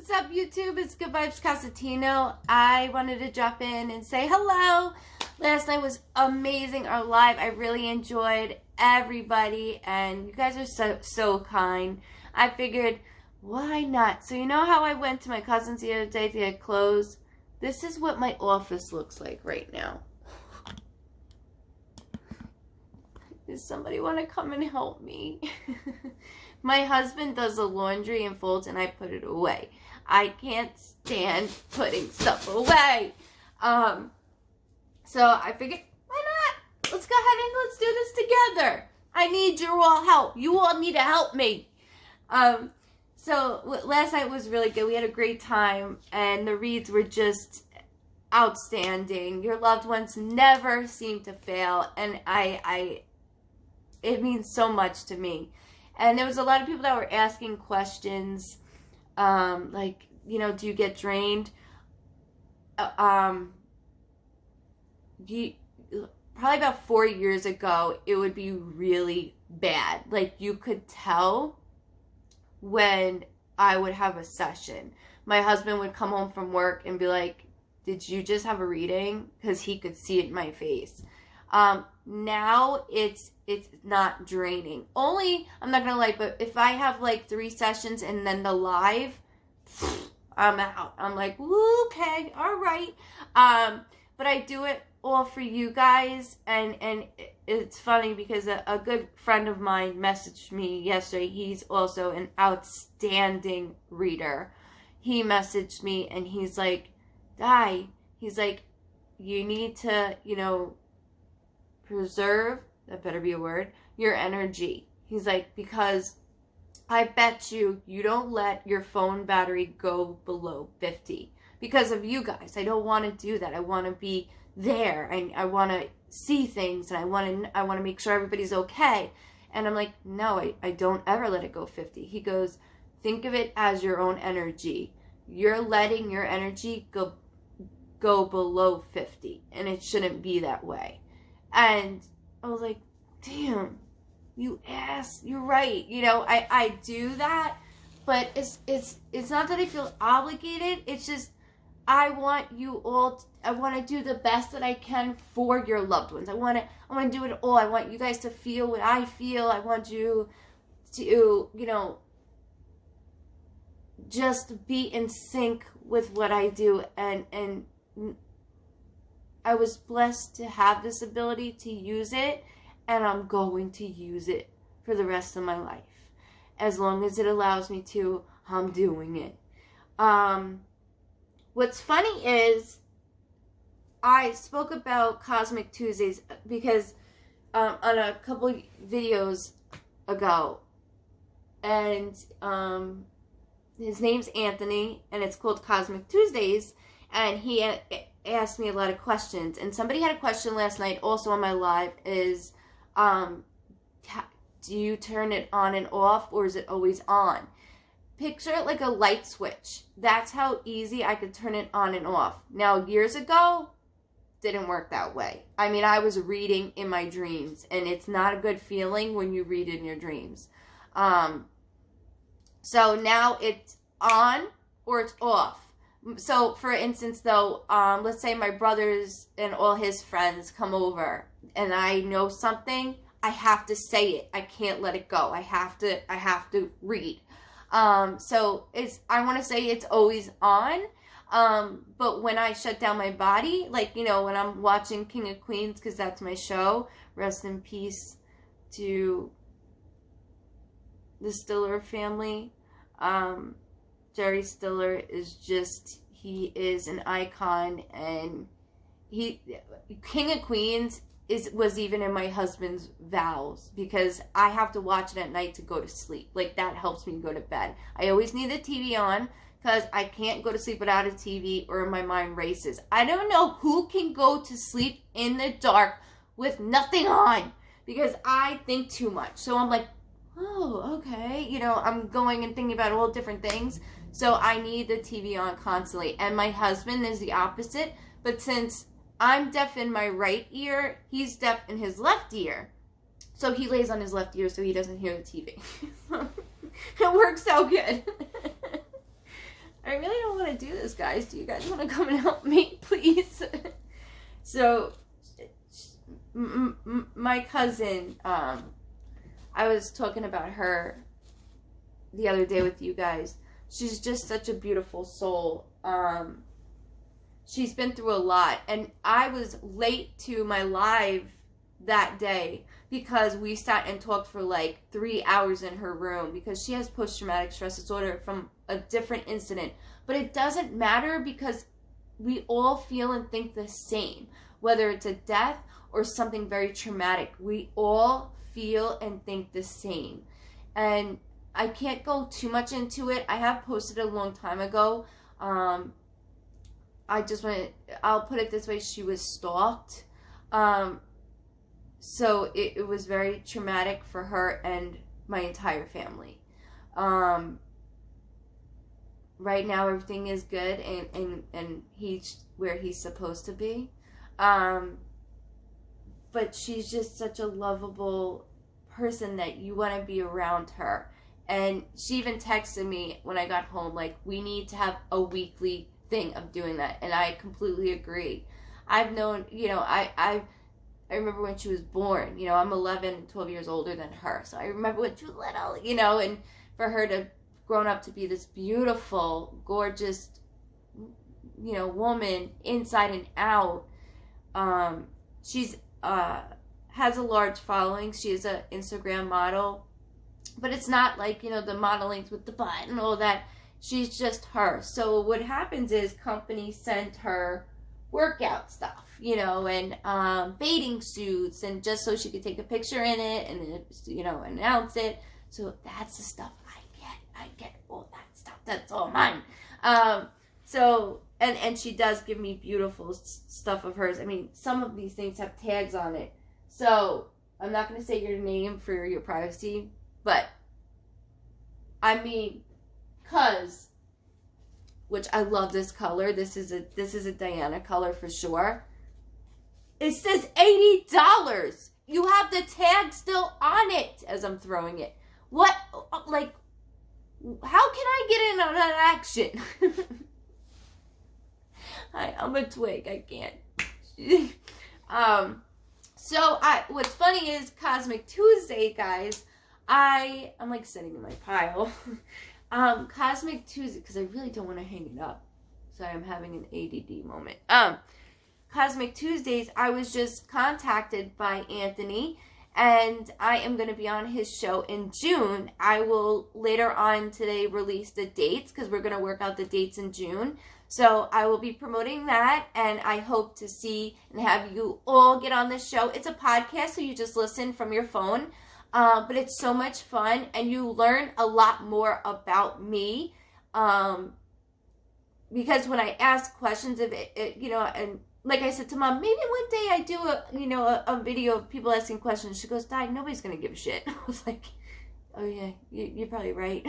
What's up, YouTube? It's Goodvibes Cosentino. I wanted to drop in and say hello. Last night was amazing, our live. I really enjoyed everybody, and you guys are so kind. I figured, why not? So you know how I went to my cousin's the other day to get clothes? This is what my office looks like right now. Does somebody want to come and help me? My husband does the laundry and folds, and I put it away. I can't stand putting stuff away. So I figured, why not? Let's go ahead and let's do this together. I need your all help. You all need to help me. So last night was really good. We had a great time, and the reads were just outstanding. Your loved ones never seem to fail, and it means so much to me. And there was a lot of people that were asking questions, like, you know, do you get drained? Probably about 4 years ago, it would be really bad. Like, you could tell when I would have a session. My husband would come home from work and be like, did you just have a reading? Because he could see it in my face. Now it's not draining. Only, I'm not gonna lie, but if I have like 3 sessions and then the live, I'm out. I'm like, okay, all right. But I do it all for you guys, and it's funny because a good friend of mine messaged me yesterday. He's also an outstanding reader. He messaged me and he's like, Di, he's like, you need to, you know, preserve, that better be a word, your energy. He's like, because I bet you don't let your phone battery go below 50 because of you guys. I don't want to do that. I want to be there. I want to see things, and I want to make sure everybody's okay. And I'm like, no, I don't ever let it go 50. He goes, think of it as your own energy. You're letting your energy go below 50, and it shouldn't be that way. And I was like, damn, you ass, you're right. You know, I do that, but it's not that I feel obligated. It's just, I want you all, I want to do the best that I can for your loved ones. I want to do it all. I want you guys to feel what I feel. I want you to, you know, just be in sync with what I do. And I was blessed to have this ability to use it, and I'm going to use it for the rest of my life. As long as it allows me to, I'm doing it. What's funny is I spoke about Cosmic Tuesdays because on a couple videos ago, and his name's Anthony, and it's called Cosmic Tuesdays, and he asked me a lot of questions. And somebody had a question last night also on my live is, do you turn it on and off, or is it always on? Picture it like a light switch. That's how easy I could turn it on and off. Now, years ago, didn't work that way. I mean, I was reading in my dreams, and it's not a good feeling when you read in your dreams. So now it's on or it's off. So, for instance, though, let's say my brothers and all his friends come over, and I know something, I have to say it. I can't let it go. I have to read. So I want to say it's always on. But when I shut down my body, like, you know, when I'm watching King of Queens, because that's my show, rest in peace to the Stiller family. Jerry Stiller is just, he is an icon, and King of Queens was even in my husband's vows, because I have to watch it at night to go to sleep. Like, that helps me go to bed. I always need the TV on, because I can't go to sleep without a TV or my mind races. I don't know who can go to sleep in the dark with nothing on, because I think too much. So I'm like, oh, okay. You know, I'm going and thinking about all different things. So I need the TV on constantly. And my husband is the opposite. But since I'm deaf in my right ear, he's deaf in his left ear. So he lays on his left ear so he doesn't hear the TV. It works out good. All I really don't want to do this, guys. Do you guys want to come and help me, please? So, my cousin, I was talking about her the other day with you guys. She's just such a beautiful soul. She's been through a lot, and I was late to my live that day because we sat and talked for like 3 hours in her room because she has post-traumatic stress disorder from a different incident. But it doesn't matter because we all feel and think the same, whether it's a death or something very traumatic. We all feel and think the same. And I can't go too much into it. I have posted it a long time ago. I'll put it this way, she was stalked. So it was very traumatic for her and my entire family. Right now everything is good and he's where he's supposed to be. But she's just such a lovable person that you want to be around her. And she even texted me when I got home, like, we need to have a weekly thing of doing that. And I completely agree. I've known, I remember when she was born. I'm 11, 12 years older than her. So I remember when she was little, and for her to grown up to be this beautiful, gorgeous, woman inside and out. She's has a large following. She is an Instagram model. But it's not like, the modelings with the butt and all that. She's just her. So what happens is companies send her workout stuff, and bathing suits, and just so she could take a picture in it and, announce it. So that's the stuff I get all that stuff. That's all mine. So, and she does give me beautiful stuff of hers. I mean, some of these things have tags on it. So I'm not going to say your name for your privacy, but I mean, which I love this color. This is a Diana color for sure. It says $80. You have the tag still on it as I'm throwing it. What, like, how can I get in on that action? I'm a twig. I can't. So what's funny is Cosmic Tuesday, guys. I'm like sitting in my pile. Cosmic Tuesday, because I really don't want to hang it up. Sorry, I'm having an ADD moment. Cosmic Tuesdays, I was just contacted by Anthony, and I am going to be on his show in June. I will later on today release the dates, because we're going to work out the dates in June. So I will be promoting that, and I hope to see and have you all get on this show. It's a podcast, so you just listen from your phone. But it's so much fun, and you learn a lot more about me. Because when I ask questions of it, and like I said to Mom, maybe one day I do a video of people asking questions. She goes, Di, nobody's going to give a shit. I was like, oh yeah, you're probably right.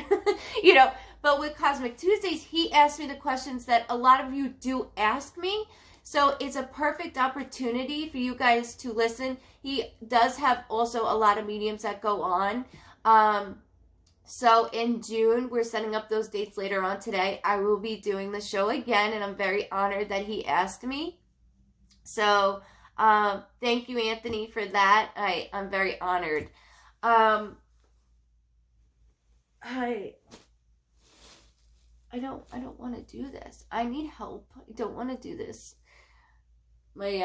But with Cosmic Tuesdays, he asked me the questions that a lot of you do ask me. So it's a perfect opportunity for you guys to listen. He does have also a lot of mediums that go on. So in June, we're setting up those dates later on today. I will be doing the show again, and I'm very honored that he asked me. So thank you, Anthony, for that. I'm very honored. I don't want to do this. I need help. I don't want to do this. My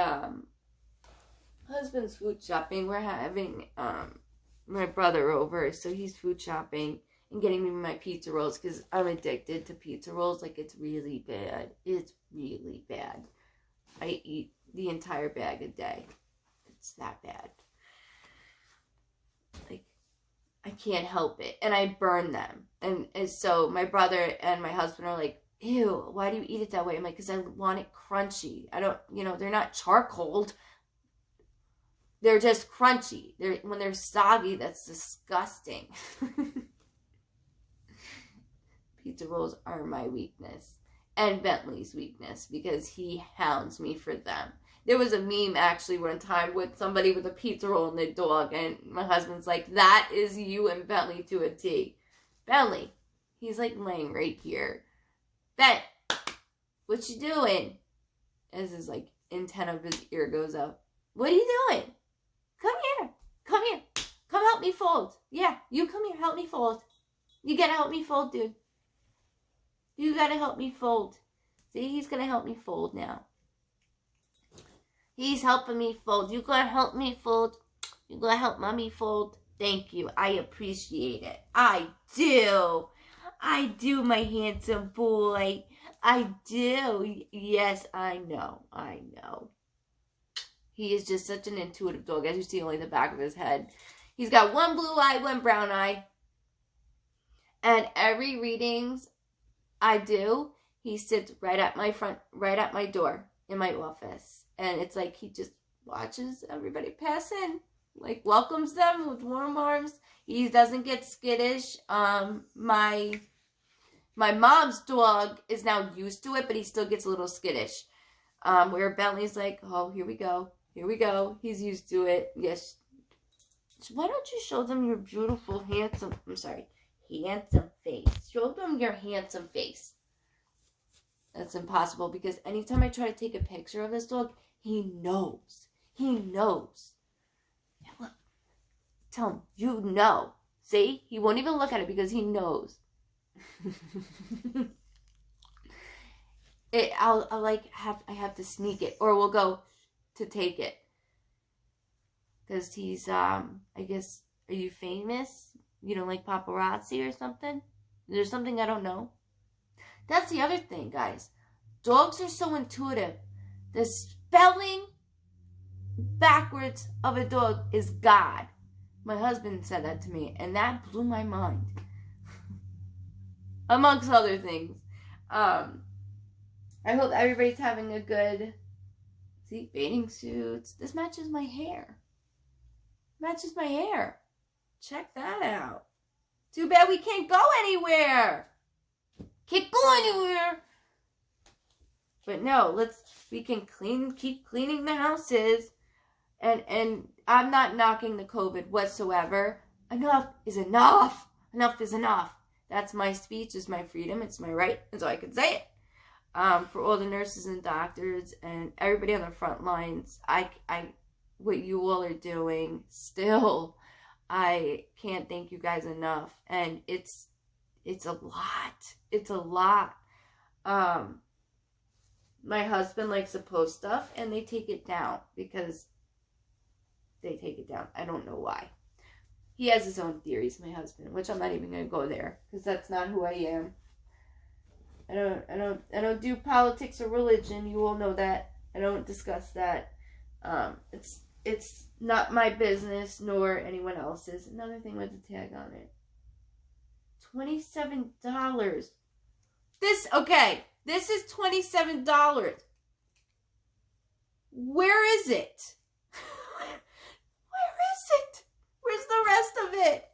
husband's food shopping. We're having my brother over, so he's food shopping and getting me my pizza rolls because I'm addicted to pizza rolls. Like, it's really bad. It's really bad. I eat the entire bag a day. It's that bad. Like, I can't help it, and I burn them. And so my brother and my husband are like, ew, why do you eat it that way? I'm like, because I want it crunchy. I don't, they're not charcoaled. They're just crunchy. When they're soggy, that's disgusting. Pizza rolls are my weakness. And Bentley's weakness, because he hounds me for them. There was a meme, actually, one time with somebody with a pizza roll and their dog, and my husband's like, that is you and Bentley to a T. Bentley, he's like laying right here. Ben, what you doing? As his, like, antenna of his ear goes up. What are you doing? Come here. Come here. Come help me fold. Yeah, you come here. Help me fold. You gotta help me fold, dude. You gotta help me fold. See, he's gonna help me fold now. He's helping me fold. You gonna help me fold? You gonna help mommy fold? Thank you. I appreciate it. I do. I do, my handsome boy. I do. Yes, I know. I know. He is just such an intuitive dog. As you see, only the back of his head. He's got one blue eye, one brown eye. And every readings I do, he sits right at my door in my office. And it's like he just watches everybody pass in. Like, welcomes them with warm arms. He doesn't get skittish. My mom's dog is now used to it, but he still gets a little skittish. Where Bentley's like, oh, here we go. Here we go. He's used to it. Yes. Why don't you show them your beautiful, handsome face. Show them your handsome face. That's impossible because anytime I try to take a picture of this dog, he knows. He knows. Look, tell him, you know. See? He won't even look at it because he knows. I have to sneak it, or we'll go to take it. Because he's, I guess, are you famous? You don't like paparazzi or something? There's something I don't know. That's the other thing, guys. Dogs are so intuitive. The spelling backwards of a dog is God. My husband said that to me, and that blew my mind. Amongst other things. I hope everybody's having a good... See, bathing suits. This matches my hair. Matches my hair. Check that out. Too bad we can't go anywhere. Can't go anywhere. But no, we can keep cleaning the houses. And I'm not knocking the COVID whatsoever. Enough is enough. Enough is enough. That's my speech, it's my freedom, it's my right, and so I can say it. For all the nurses and doctors and everybody on the front lines, what you all are doing, still, I can't thank you guys enough. And it's a lot. It's a lot. My husband likes to post stuff, and they take it down because they take it down. I don't know why. He has his own theories, my husband, which I'm not even going to go there because that's not who I am. I don't do politics or religion. You all know that. I don't discuss that. It's not my business nor anyone else's. Another thing with the tag on it. $27. This is $27. Where is it? Where is it? Where's the rest of it?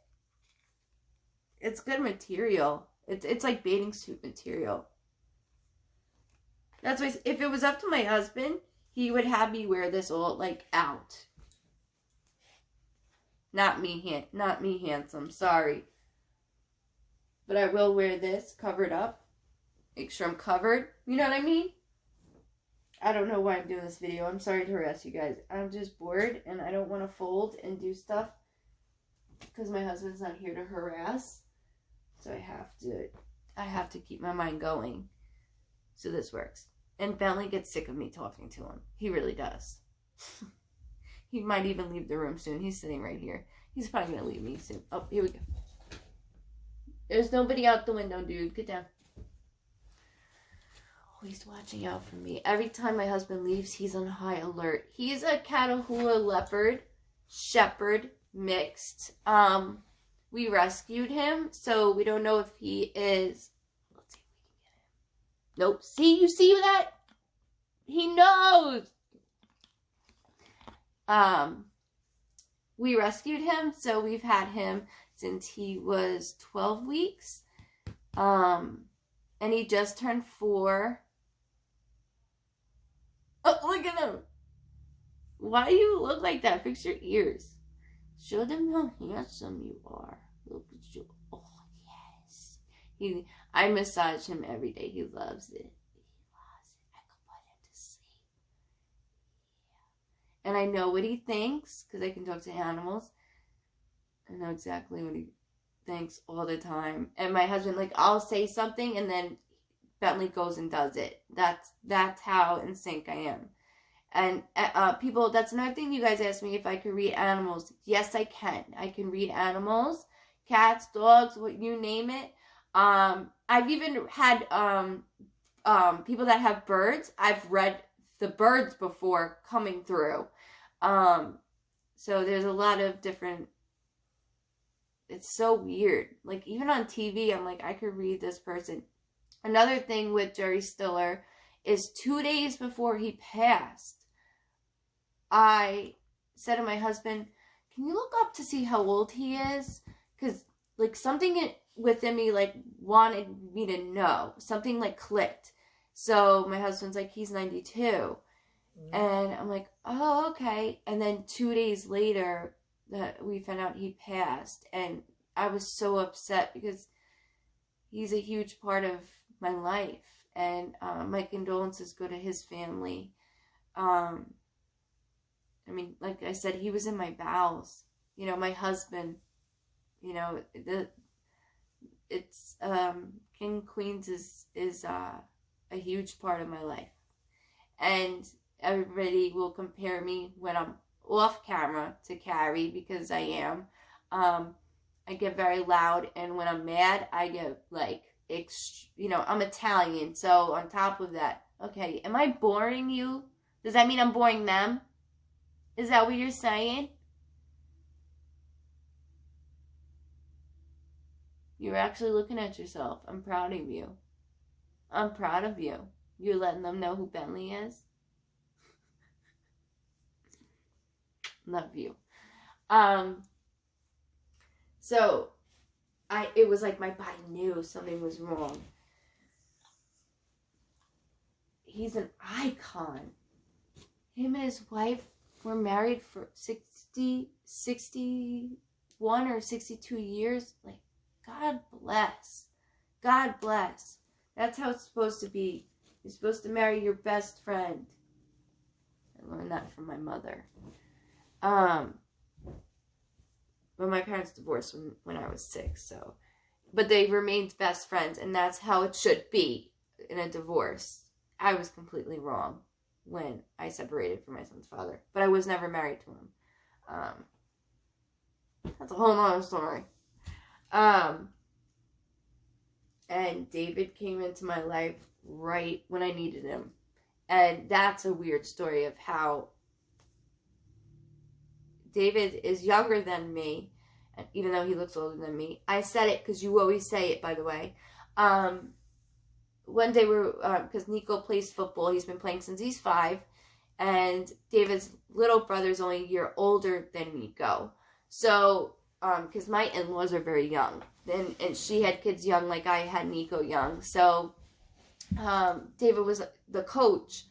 It's good material. It's like bathing suit material. That's why if it was up to my husband, he would have me wear this all like out. Not me handsome. Sorry. But I will wear this covered up. Make sure I'm covered. You know what I mean? I don't know why I'm doing this video. I'm sorry to harass you guys. I'm just bored and I don't want to fold and do stuff because my husband's not here to harass. So I have to keep my mind going. So this works. And Bentley gets sick of me talking to him. He really does. He might even leave the room soon. He's sitting right here. He's probably going to leave me soon. Oh, here we go. There's nobody out the window, dude. Get down. Oh, he's watching out for me. Every time my husband leaves, he's on high alert. He's a Catahoula Leopard Shepherd mixed. We rescued him, so we don't know if he is... Let's see if we can get him. Nope. See? You see that? He knows! We rescued him, so we've had him since he was 12 weeks. And he just turned 4. Oh, look at him! Why do you look like that? Fix your ears. Show them how handsome you are. Look at you. Oh, yes. I massage him every day. He loves it. He loves it. I can put him to sleep. And I know what he thinks because I can talk to animals. I know exactly what he thinks all the time. And my husband, like, I'll say something and then Bentley goes and does it. That's how in sync I am. And people, that's another thing you guys asked me if I could read animals. Yes, I can. I can read animals, cats, dogs, what you name it. I've even had people that have birds. I've read the birds before coming through. So there's a lot of different. It's so weird. Like, even on TV, I'm like, I could read this person. Another thing with Jerry Stiller is 2 days before he passed, I said to my husband, can you look up to see how old he is? Because, like, something within me, like, wanted me to know. Something, like, clicked. So my husband's like, he's 92. Mm-hmm. And I'm like, oh, okay. And then 2 days later, that we found out he passed. And I was so upset because he's a huge part of my life. And my condolences go to his family. I mean, like I said, he was in my bowels. You know, my husband, you know, it's King Queens is a huge part of my life. And everybody will compare me when I'm off camera to Carrie, because I am. I get very loud, and when I'm mad, I get like, you know, I'm Italian, so on top of that, okay, am I boring you? Does that mean I'm boring them? Is that what you're saying? You're actually looking at yourself. I'm proud of you. I'm proud of you. You're letting them know who Bentley is. Love you. So it was like my body knew something was wrong. He's an icon. Him and his wife were married for 61 or 62 years. Like, God bless. God bless. That's how it's supposed to be. You're supposed to marry your best friend. I learned that from my mother. But my parents divorced when I was 6, so. But they remained best friends, and that's how it should be in a divorce. I was completely wrong when I separated from my son's father. But I was never married to him. That's a whole nother story. And David came into my life right when I needed him. And that's a weird story of how David is younger than me, and even though he looks older than me. I said it because you always say it, by the way. One day because Nico plays football. He's been playing since he's 5. And David's little brother's only a year older than Nico. So, because my in-laws are very young. And she had kids young like I had Nico young. So, David was the coach.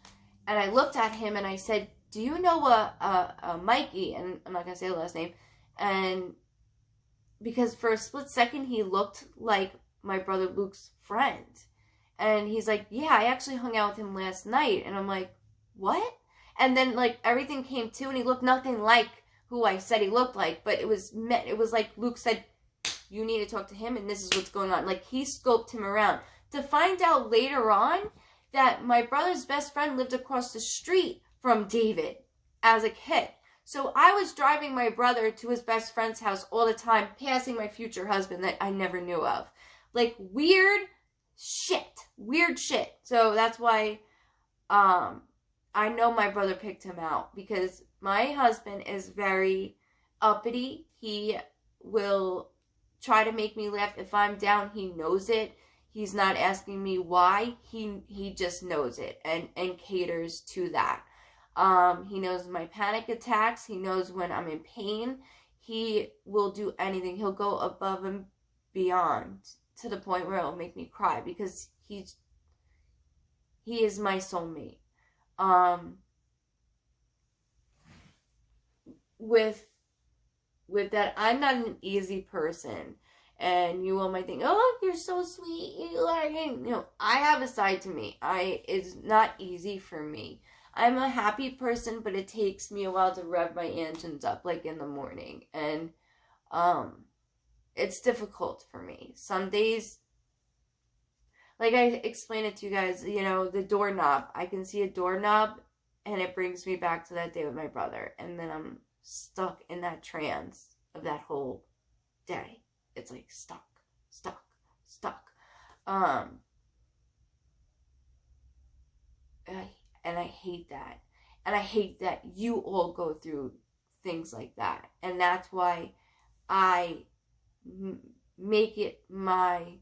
And I looked at him and I said, do you know a Mikey? And I'm not going to say the last name. And because for a split second, he looked like my brother Luke's friend. And he's like, yeah, I actually hung out with him last night. And I'm like, what? And then, like, everything came to, and he looked nothing like who I said he looked like. But it was like Luke said, you need to talk to him, and this is what's going on. Like, he scoped him around. To find out later on that my brother's best friend lived across the street from David as a kid. So I was driving my brother to his best friend's house all the time, passing my future husband that I never knew of. Like, weird shit. So that's why I know my brother picked him out, because my husband is very uppity. He will try to make me laugh. If I'm down, he knows it. He's not asking me why. He just knows it and caters to that. He knows my panic attacks. He knows when I'm in pain. He will do anything. He'll go above and beyond to the point where it'll make me cry, because he is my soulmate. With that, I'm not an easy person. And you all might think, oh, you're so sweet. I have a side to me. It's not easy for me. I'm a happy person, but it takes me a while to rev my engines up, like in the morning. And it's difficult for me. Some days, like I explained it to you guys, the doorknob. I can see a doorknob, and it brings me back to that day with my brother. And then I'm stuck in that trance of that whole day. It's like stuck. And I hate that. And I hate that you all go through things like that. And that's why I make it my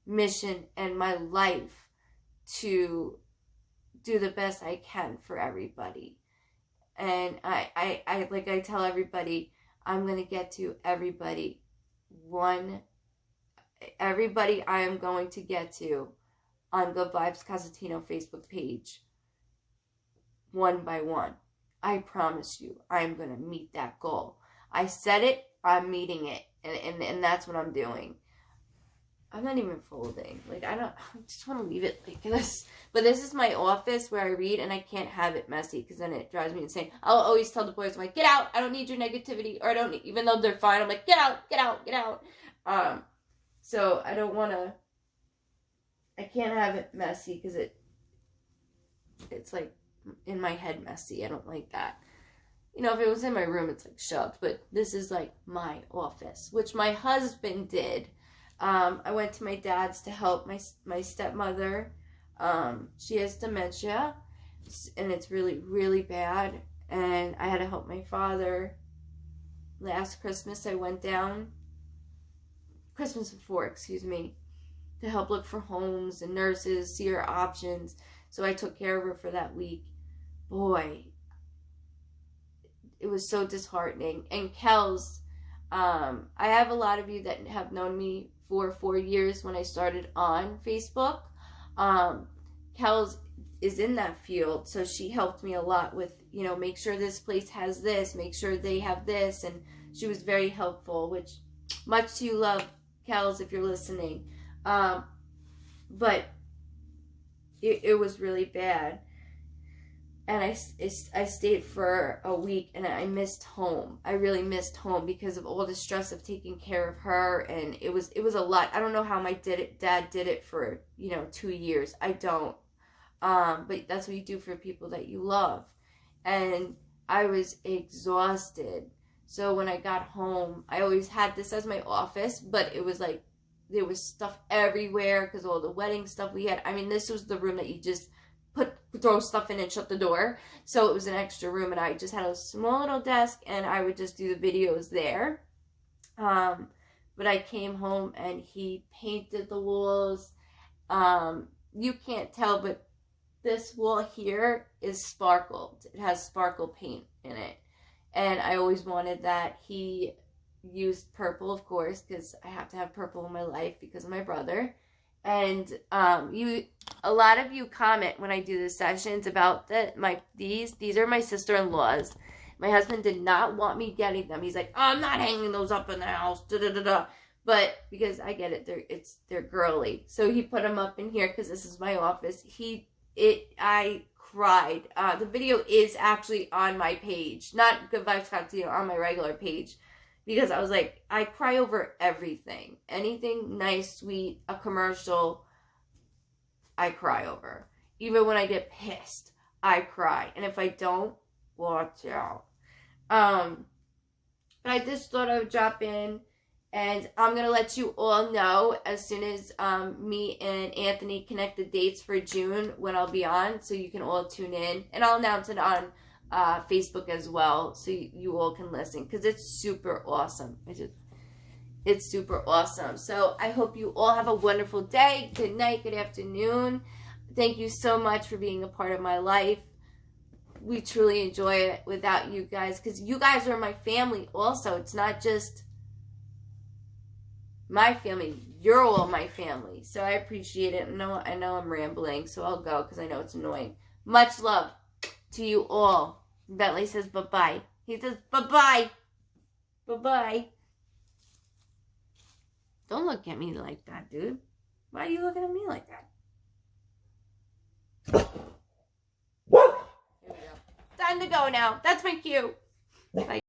mission and my life to do the best I can for everybody. And I like I tell everybody, I'm going to get to everybody I am going to get to on Goodvibes Cosentino Facebook page, one by one. I promise you, I'm going to meet that goal. I said it, I'm meeting it, and that's what I'm doing. I'm not even folding. I just want to leave it like this. But this is my office where I read, and I can't have it messy because then it drives me insane. I'll always tell the boys, I'm like, get out. I don't need your negativity. Or even though they're fine, I'm like, get out. So I don't want to, I can't have it messy because it's like in my head messy. I don't like that. If it was in my room, it's like shoved. But this is like my office, which my husband did. I went to my dad's to help my stepmother. She has dementia, and it's really, really bad. And I had to help my father. Last Christmas, I went down, Christmas before, excuse me, to help look for homes and nurses, see her options. So I took care of her for that week. Boy, it was so disheartening. And Kels, I have a lot of you that have known me for 4 years when I started on Facebook. Kels is in that field, so she helped me a lot with, make sure this place has this, make sure they have this, and she was very helpful, which much to you love, Kels, if you're listening. But it was really bad. And I stayed for a week, and I missed home. I really missed home because of all the stress of taking care of her, and it was a lot. I don't know how my dad did it for 2 years. I don't. But that's what you do for people that you love. And I was exhausted. So when I got home, I always had this as my office, but it was like there was stuff everywhere because all the wedding stuff we had. I mean, this was the room that you just throw stuff in and shut the door. So it was an extra room, and I just had a small little desk, and I would just do the videos there. But I came home, and he painted the walls. You can't tell, but this wall here is sparkled. It has sparkle paint in it, and I always wanted that. He used purple, of course, because I have to have purple in my life because of my brother. And a lot of you comment when I do the sessions about these are my sister-in-laws. My husband did not want me getting them. He's like, oh, I'm not hanging those up in the house. But because I get it, they're girly. So he put them up in here because this is my office. I cried. The video is actually on my page, not Goodvibes Cosentino, on my regular page. Because I was like, I cry over everything. Anything nice, sweet, a commercial, I cry over. Even when I get pissed, I cry. And if I don't, watch out. But I just thought I would drop in. And I'm going to let you all know as soon as me and Anthony connect the dates for June when I'll be on. So you can all tune in. And I'll announce it on Facebook as well, so you all can listen, because it's super awesome. It's super awesome. So I hope you all have a wonderful day. Good night, good afternoon. Thank you so much for being a part of my life. We truly enjoy it without you guys, because you guys are my family also. It's not just my family. You're all my family. So I appreciate it. I know I'm rambling, so I'll go because I know it's annoying. Much love to you all. Bentley says bye-bye. He says bye-bye. Bye-bye. Don't look at me like that, dude. Why are you looking at me like that? Here we go. Time to go now. That's my cue. Bye.